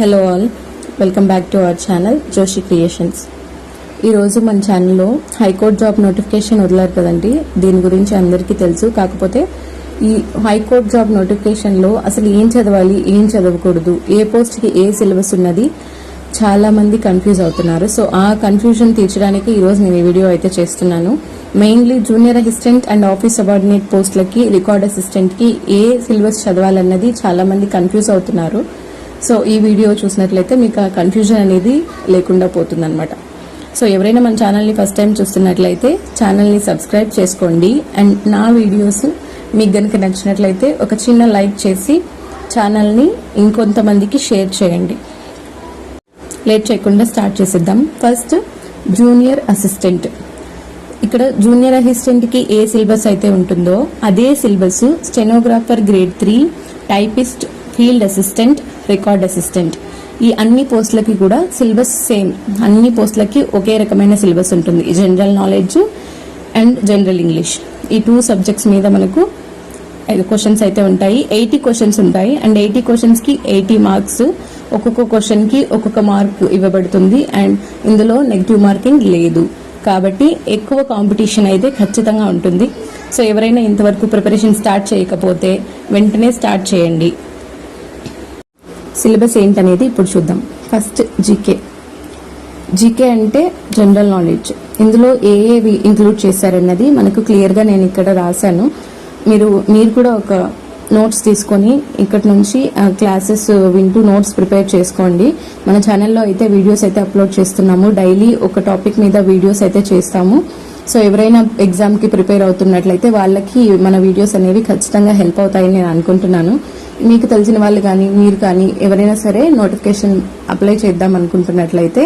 Hello all, welcome back to our channel Joshi creations. ఈరోజు మన ఛానల్లో హైకోర్టు జాబ్ నోటిఫికేషన్ వదిలారు కదండి. దీని గురించి అందరికీ తెలుసు. కాకపోతే ఈ హైకోర్టు జాబ్ నోటిఫికేషన్లో అసలు ఏం చదవాలి, ఏం చదవకూడదు, ఏ పోస్ట్కి ఏ సిలబస్ ఉన్నది చాలా మంది కన్ఫ్యూజ్ అవుతున్నారు. సో ఆ కన్ఫ్యూజన్ తీర్చడానికి ఈరోజు నేను ఈ వీడియో అయితే చేస్తున్నాను. Mainly junior assistant and office subordinate పోస్టులకి, రికార్డ్ అసిస్టెంట్కి ఏ సిలబస్ చదవాలన్నది చాలా మంది కన్ఫ్యూజ్ అవుతున్నారు. సో ఈ వీడియో చూసినట్లయితే మీకు ఆ కన్ఫ్యూజన్ అనేది లేకుండా పోతుందన్నమాట. సో ఎవరైనా మన ఛానల్ని ఫస్ట్ టైం చూస్తున్నట్లయితే ఛానల్ని సబ్స్క్రైబ్ చేసుకోండి. అండ్ నా వీడియోస్ మీకు కనుక నచ్చినట్లయితే ఒక చిన్న లైక్ చేసి ఛానల్ని ఇంకొంతమందికి షేర్ చేయండి. లేట్ చేయకుండా స్టార్ట్ చేసేద్దాం. First junior assistant. ఇక్కడ జూనియర్ అసిస్టెంట్కి ఏ సిలబస్ అయితే ఉంటుందో అదే syllabus stenographer grade 3, typist, field assistant, record assistant ఈ అన్ని పోస్టులకి కూడా సిలబస్ సేమ్. అన్ని పోస్టులకి ఒకే రకమైన సిలబస్ ఉంటుంది. General knowledge and general English ఈ 2 సబ్జెక్ట్స్ మీద మనకు క్వశ్చన్స్ అయితే ఉంటాయి. 80 క్వశ్చన్స్ ఉంటాయి. అండ్ 80 క్వశ్చన్స్కి 80 మార్క్స్. ఒక్కొక్క క్వశ్చన్కి ఒక్కొక్క మార్క్ ఇవ్వబడుతుంది. అండ్ ఇందులో నెగిటివ్ మార్కింగ్ లేదు. కాబట్టి ఎక్కువ కాంపిటీషన్ అయితే ఖచ్చితంగా ఉంటుంది. సో ఎవరైనా ఇంతవరకు ప్రిపరేషన్ స్టార్ట్ చేయకపోతే వెంటనే స్టార్ట్ చేయండి. సిలబస్ ఏంటనేది ఇప్పుడు చూద్దాం. ఫస్ట్ జీకే అంటే జనరల్ నాలెడ్జ్. ఇందులో ఏవి ఇంక్లూడ్ చేశారన్నది మనకు క్లియర్గా నేను ఇక్కడ రాశాను. మీరు కూడా ఒక నోట్స్ తీసుకొని ఇక్కడ నుంచి క్లాసెస్ వింటూ నోట్స్ ప్రిపేర్ చేసుకోండి. మన ఛానల్లో అయితే వీడియోస్ అయితే అప్లోడ్ చేస్తున్నాము. డైలీ ఒక టాపిక్ మీద వీడియోస్ అయితే చేస్తాము. సో ఎవరైనా ఎగ్జామ్కి ప్రిపేర్ అవుతున్నట్లయితే వాళ్ళకి మన వీడియోస్ అనేవి ఖచ్చితంగా హెల్ప్ అవుతాయని నేను అనుకుంటున్నాను. మీకు తెలిసిన వాళ్ళు కానీ మీరు కానీ ఎవరైనా సరే నోటిఫికేషన్ అప్లై చేద్దాం అనుకుంటున్నట్లయితే,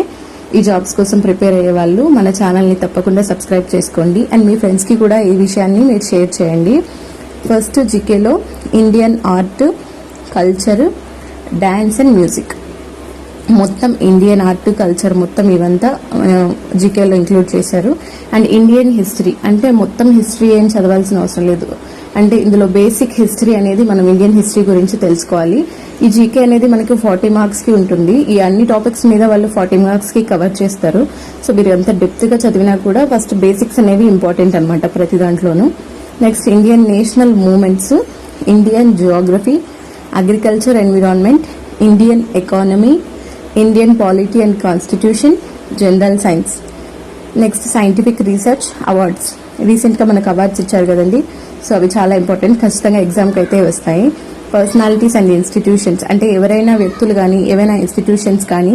ఈ జాబ్స్ కోసం ప్రిపేర్ అయ్యే వాళ్ళు మన ఛానల్ని తప్పకుండా సబ్స్క్రైబ్ చేసుకోండి. అండ్ మీ ఫ్రెండ్స్కి కూడా ఈ విషయాన్ని మీరు షేర్ చేయండి. ఫస్ట్ జీకేలో Indian art, culture, dance and music, మొత్తం ఇండియన్ ఆర్ట్, కల్చర్ మొత్తం ఇవంతా జీకేలో ఇంక్లూడ్ చేశారు. అండ్ ఇండియన్ హిస్టరీ అంటే మొత్తం హిస్టరీ ఏం చదవాల్సిన అవసరం లేదు. అంటే ఇందులో బేసిక్ హిస్టరీ అనేది మనం ఇండియన్ హిస్టరీ గురించి తెలుసుకోవాలి. ఈ జీకే అనేది మనకి 40 మార్క్స్కి ఉంటుంది. ఈ అన్ని టాపిక్స్ మీద వాళ్ళు 40 మార్క్స్కి కవర్ చేస్తారు. సో మీరు ఎంత డెప్త్గా చదివినా కూడా ఫస్ట్ బేసిక్స్ అనేవి ఇంపార్టెంట్ అనమాట ప్రతి దాంట్లోనూ. Next Indian national movements, Indian geography, agriculture, environment, Indian economy, Indian polity and constitution, general science. Next scientific research, awards. రీసెంట్గా మనకు అవార్డ్స్ ఇచ్చారు కదండి. సో అవి చాలా ఇంపార్టెంట్, ఖచ్చితంగా ఎగ్జామ్కి అయితే వస్తాయి. పర్సనాలిటీస్ అండ్ ఇన్స్టిట్యూషన్స్ అంటే ఎవరైనా వ్యక్తులు కానీ ఏవైనా ఇన్స్టిట్యూషన్స్ కానీ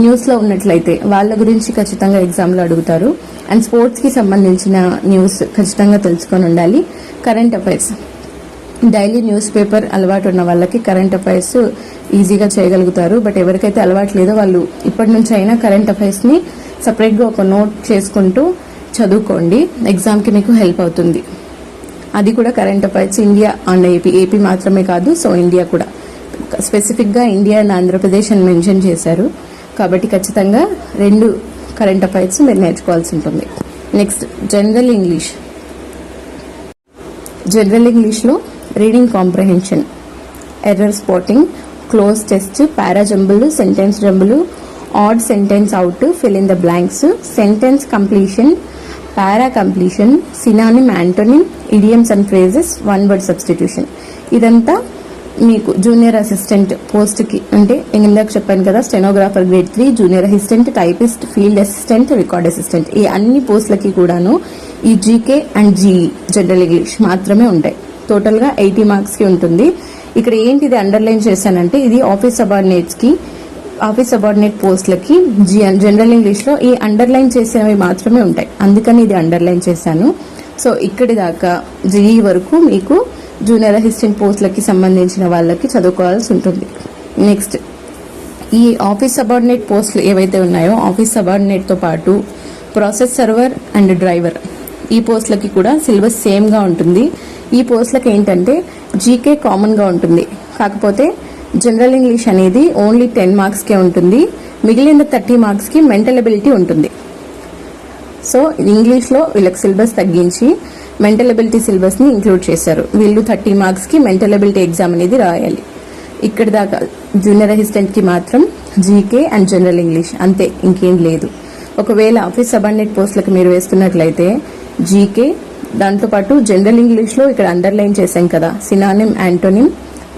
న్యూస్లో ఉన్నట్లయితే వాళ్ళ గురించి ఖచ్చితంగా ఎగ్జామ్లో అడుగుతారు. అండ్ స్పోర్ట్స్కి సంబంధించిన న్యూస్ ఖచ్చితంగా తెలుసుకొని ఉండాలి. Current affairs, daily news paper అలవాటు ఉన్న వాళ్ళకి కరెంట్ అఫైర్స్ ఈజీగా చేయగలుగుతారు. బట్ ఎవరికైతే అలవాటు లేదో వాళ్ళు ఇప్పటి నుంచి అయినా కరెంట్ అఫైర్స్ని సపరేట్గా ఒక నోట్ చేసుకుంటూ చదువుకోండి. ఎగ్జామ్కి మీకు హెల్ప్ అవుతుంది. అది కూడా current affairs India and AP మాత్రమే కాదు, సో ఇండియా కూడా. స్పెసిఫిక్గా ఇండియా అండ్ ఆంధ్రప్రదేశ్ అని మెన్షన్ చేశారు. కాబట్టి ఖచ్చితంగా 2 కరెంట్ అఫైర్స్ మీరు నేర్చుకోవాల్సి ఉంటుంది. Next general English. జనరల్ ఇంగ్లీష్లో reading comprehension, error spotting, cloze test, para జంబులు, సెంటెన్స్ జంబులు, odd sentence out, fill in the blanks, sentence completion, para completion, synonym, antonym, idioms and phrases, one word substitution. ఇదంతా మీకు junior assistant పోస్ట్కి అంటే ఇందాక చెప్పాను కదా, stenographer grade 3, junior assistant, typist, field assistant, record assistant ఈ అన్ని పోస్టులకి కూడాను ఈ GK and GE general English మాత్రమే ఉంటాయి. టోటల్గా 80 మార్క్స్కి ఉంటుంది. ఇక్కడ ఏంటి ఇది అండర్లైన్ చేశానంటే, ఇది ఆఫీస్ సబార్డినేట్ పోస్టులకి జనరల్ ఇంగ్లీష్లో ఈ అండర్లైన్ చేసినవి మాత్రమే ఉంటాయి. అందుకని ఇది అండర్లైన్ చేశాను. సో ఇక్కడి దాకా జీఈ వరకు మీకు జూనియర్ అసిస్టెంట్ పోస్టులకి సంబంధించిన వాళ్ళకి చదువుకోవాల్సి ఉంటుంది. నెక్స్ట్ ఈ ఆఫీస్ సబార్డినేట్ పోస్టులు ఏవైతే ఉన్నాయో, ఆఫీస్ సబార్డినేట్తో పాటు ప్రాసెస్ సర్వర్ అండ్ డ్రైవర్ ఈ పోస్టులకి కూడా సిలబస్ సేమ్గా ఉంటుంది. ఈ పోస్టులకి ఏంటంటే జీకే కామన్గా ఉంటుంది. కాకపోతే జనరల్ ఇంగ్లీష్ అనేది ఓన్లీ 10 మార్క్స్కే ఉంటుంది. మిగిలిన 30 మార్క్స్కి మెంటల్ ఎబిలిటీ ఉంటుంది. సో ఇంగ్లీష్లో వీళ్ళకి సిలబస్ తగ్గించి మెంటల్ ఎబిలిటీ సిలబస్ని ఇంక్లూడ్ చేశారు. వీళ్ళు 30 మార్క్స్కి మెంటల్ ఎబిలిటీ ఎగ్జామ్ అనేది రాయాలి. ఇక్కడ దాకా జూనియర్ అసిస్టెంట్కి మాత్రం జీకే అండ్ జనరల్ ఇంగ్లీష్ అంతే, ఇంకేం లేదు. ఒకవేళ ఆఫీస్ సబార్డినేట్ పోస్టులకు మీరు వేస్తున్నట్లయితే జీకే, దాంతోపాటు జనరల్ ఇంగ్లీష్లో ఇక్కడ అండర్లైన్ చేశాం కదా, synonym, antonym,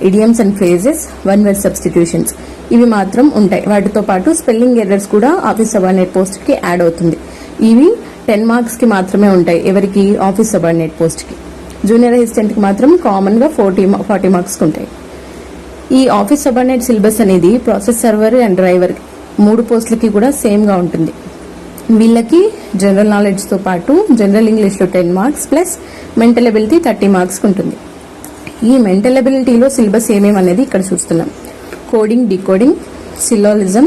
idioms and phrases, one word substitutions, ఇవి మాత్రం ఉంటాయి. వాటితో పాటు స్పెల్లింగ్ ఎర్రర్స్ కూడా ఆఫీస్ సబార్డినేట్ పోస్ట్కి యాడ్ అవుతుంది. ఇవి 10 మార్క్స్కి మాత్రమే ఉంటాయి. ఎవరికి? ఆఫీస్ సబార్డినేట్ పోస్ట్కి. జూనియర్ అసిస్టెంట్కి మాత్రం కామన్గా 40 మార్క్స్కి ఉంటాయి. ఈ ఆఫీస్ సబార్డినేట్ సిలబస్ అనేది ప్రాసెస్ సర్వర్ అండ్ డ్రైవర్ 3 పోస్టులకి కూడా సేమ్గా ఉంటుంది. వీళ్ళకి జనరల్ నాలెడ్జ్తో పాటు జనరల్ ఇంగ్లీష్లో 10 మార్క్స్ ప్లస్ మెంటల్ ఎబిలిటీ 30 మార్క్స్కి ఉంటుంది. ఈ మెంటల్ ఎబిలిటీలో సిలబస్ ఏమేమి అనేది ఇక్కడ చూస్తున్నాం. Coding, decoding, syllogism,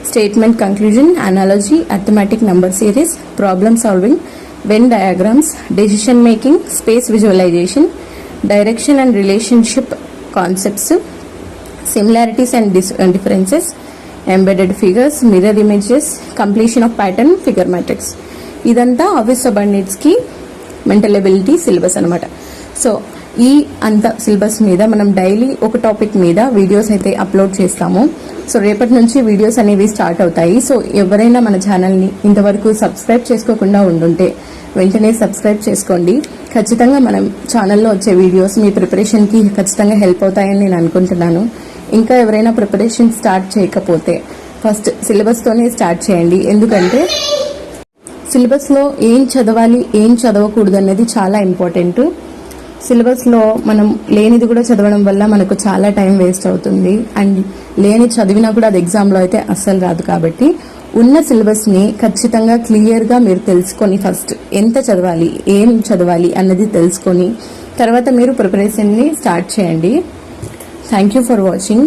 statement conclusion, analogy, arithmetic number series, problem solving, Venn diagrams, decision making, space visualization, direction and relationship concepts, similarities and differences, embedded figures, mirror images, completion of pattern, figure matrix. ఇదంతా office సబార్డినేట్స్కి mental ability syllabus అనమాట. So ఈ అంత syllabus మీద మనం daily ఒక topic మీద videos అయితే అప్లోడ్ చేస్తాము. సో రేపటి నుంచి వీడియోస్ అనేవి స్టార్ట్ అవుతాయి. సో ఎవరైనా మన ఛానల్ని ఇంతవరకు సబ్స్క్రైబ్ చేసుకోకుండా ఉండుంటే వెంటనే సబ్స్క్రైబ్ చేసుకోండి. ఖచ్చితంగా మనం ఛానల్లో వచ్చే వీడియోస్ మీ ప్రిపరేషన్కి ఖచ్చితంగా హెల్ప్ అవుతాయని నేను అనుకుంటున్నాను. ఇంకా ఎవరైనా ప్రిపరేషన్ స్టార్ట్ చేయకపోతే ఫస్ట్ సిలబస్తోనే స్టార్ట్ చేయండి. ఎందుకంటే సిలబస్లో ఏం చదవాలి, ఏం చదవకూడదు అనేది చాలా ఇంపార్టెంట్. సిలబస్లో మనం లేనిది కూడా చదవడం వల్ల మనకు చాలా టైం వేస్ట్ అవుతుంది. అండ్ లేని చదివినా కూడా అది ఎగ్జామ్లో అయితే అస్సలు రాదు. కాబట్టి ఉన్న సిలబస్ని ఖచ్చితంగా క్లియర్గా మీరు తెలుసుకొని ఫస్ట్ ఎంత చదవాలి, ఏం చదవాలి అన్నది తెలుసుకొని తర్వాత మీరు ప్రిపరేషన్ని స్టార్ట్ చేయండి. Thank you for watching.